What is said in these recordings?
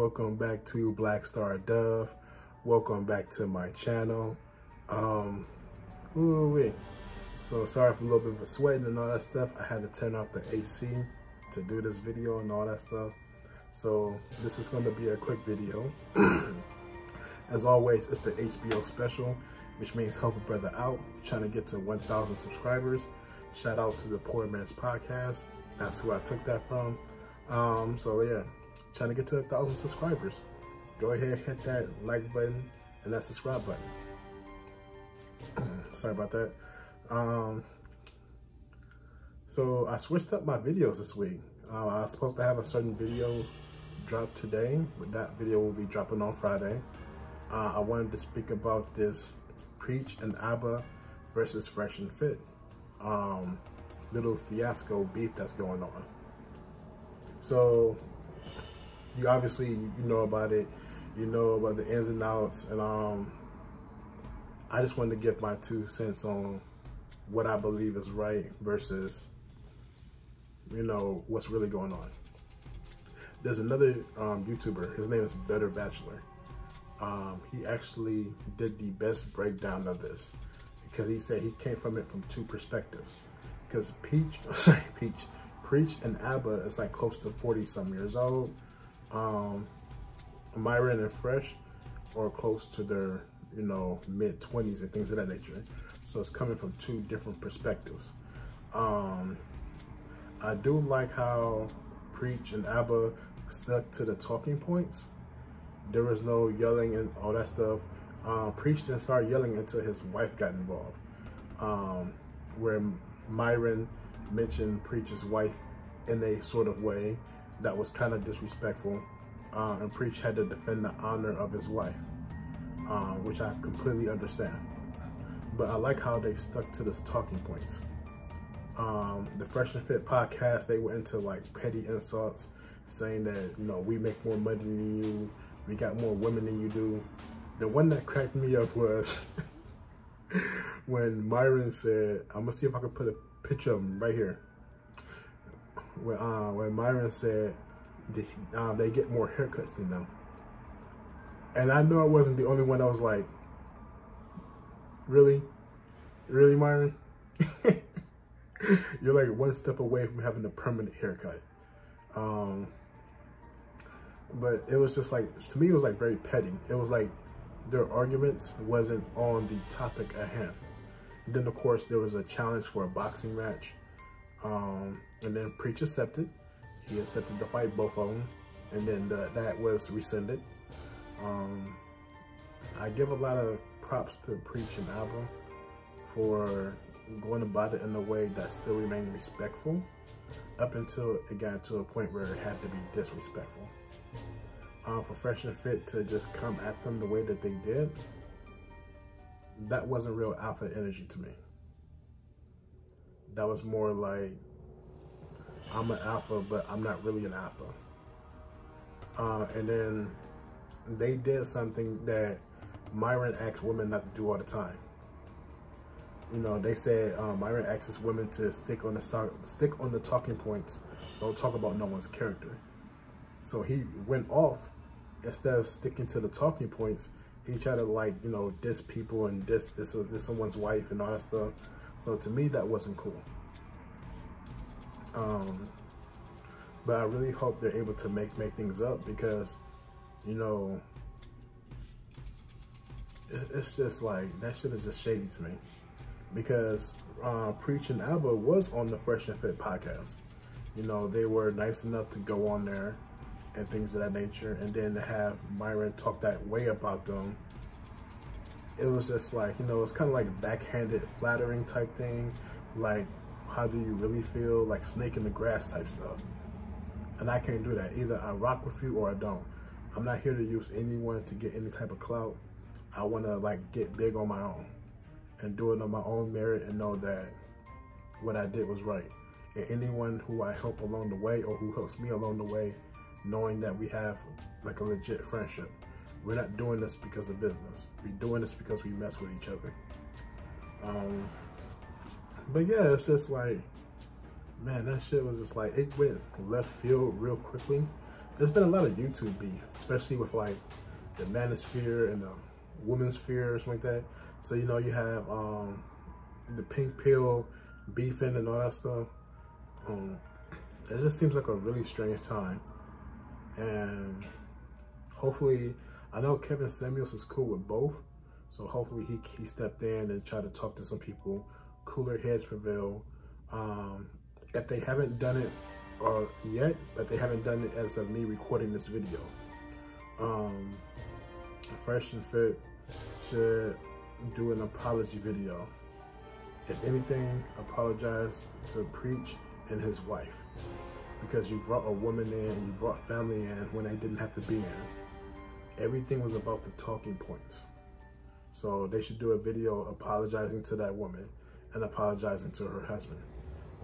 Welcome back to Black Star Dove. Welcome back to my channel. So sorry for a little bit of a sweating and all that stuff. I had to turn off the AC to do this video and all that stuff. So this is going to be a quick video. As always, it's the HBO special, which means help a brother out, trying to get to 1,000 subscribers. Shout out to the Poor Man's Podcast. That's who I took that from. So yeah, trying to get to 1,000 subscribers. Go ahead, hit that like button and that subscribe button. Sorry about that. So I switched up my videos this week. I was supposed to have a certain video drop today, but that video will be dropping on Friday. I wanted to speak about this Preach and ABBA versus Fresh and Fit little fiasco beef that's going on. So you obviously you know about it, you know about the ins and outs, and I just wanted to give my 2 cents on what I believe is right versus, you know, what's really going on. There's another YouTuber, his name is Better Bachelor. He actually did the best breakdown of this because he said he came from it from 2 perspectives. Because Preach and ABBA is like close to 40-some years old. Myron and Fresh are close to their, you know, mid-20s and things of that nature. So it's coming from 2 different perspectives. I do like how Preach and ABBA stuck to the talking points. There was no yelling and all that stuff. Preach didn't start yelling until his wife got involved. Where Myron mentioned Preach's wife in a sort of way that was kind of disrespectful. And Preach had to defend the honor of his wife, which I completely understand. But I like how they stuck to the talking points. The Fresh and Fit podcast, they went into like petty insults, saying that, you know, we make more money than you, we got more women than you do. The one that cracked me up was when Myron said, I'm gonna see if I can put a picture of him right here. When Myron said they get more haircuts than them. And I know I wasn't the only one that was like, really? Really, Myron? You're like 1 step away from having a permanent haircut. But it was just like, to me, it was like very petty. It was like their arguments wasn't on the topic at hand. And then of course there was a challenge for a boxing match. And then Preach accepted. He accepted to fight both of them. And then that was rescinded. I give a lot of props to Preach and ABBA for going about it in a way that still remained respectful up until it got to a point where it had to be disrespectful. For Fresh and Fit to just come at them the way that they did, that wasn't real alpha energy to me. That was more like, I'm an alpha, but I'm not really an alpha. And then they did something that Myron asks women not to do all the time. You know, they said Myron asks women to stick on the talking points, don't talk about no one's character. So he went off, instead of sticking to the talking points, he tried to, like, you know, diss people and diss someone's wife and all that stuff. So to me, that wasn't cool. But I really hope they're able to make things up, because, you know, it's just like, that shit is just shady to me. Because Preach and ABBA was on the Fresh and Fit podcast. You know, they were nice enough to go on there and things of that nature, and then to have Myron talk that way about them, it was just like, you know, it's kind of like backhanded flattering type thing, like, how do you really feel, like snake in the grass type stuff. And I can't do that. Either I rock with you or I don't. I'm not here to use anyone to get any type of clout. I want to, like, get big on my own and do it on my own merit and know that what I did was right. And anyone who I help along the way, or who helps me along the way, knowing that we have like a legit friendship. We're not doing this because of business. We're doing this because we mess with each other. But yeah, it's just like, man, that shit was just like, it went left field real quickly. there's been a lot of YouTube beef, especially with like the manosphere and the women's sphere or something like that. So, you know, you have the pink pill beefing and all that stuff. It just seems like a really strange time. And hopefully, I know Kevin Samuels is cool with both. So hopefully he stepped in and tried to talk to some people. Cooler heads prevail. If they haven't done it yet, but they haven't done it as of me recording this video, Fresh and Fit should do an apology video. If anything, apologize to Preach and his wife, because you brought a woman in, you brought family in when they didn't have to be in. Everything was about the talking points. So they should do a video apologizing to that woman and apologizing to her husband,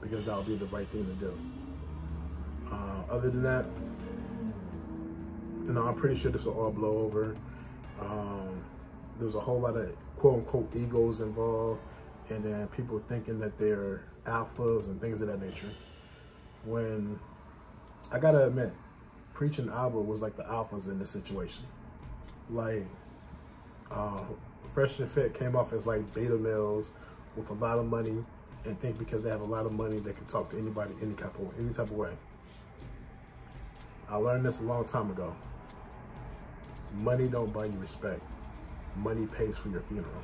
because that would be the right thing to do. Other than that, you know, I'm pretty sure this will all blow over. There's a whole lot of quote unquote egos involved, and then people thinking that they're alphas and things of that nature. When I gotta admit, Preach and Alba was like the alphas in this situation. Like, Fresh and Fit came off as like beta males with a lot of money, and think because they have a lot of money they can talk to anybody any type of way. I learned this a long time ago. Money don't buy you respect. Money pays for your funeral.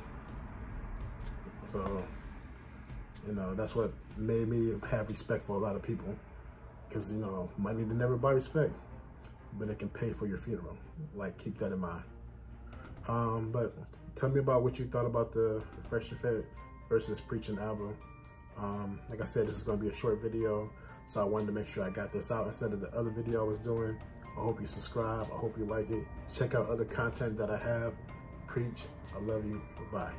So, you know, that's what made me have respect for a lot of people. Because, you know, money to never buy respect, but it can pay for your funeral. Like, keep that in mind. But tell me about what you thought about the Fresh and Fit versus Preach and album. Like I said, this is going to be a short video, so I wanted to make sure I got this out instead of the other video I was doing. I hope you subscribe. I hope you like it. Check out other content that I have. Preach. I love you. Bye.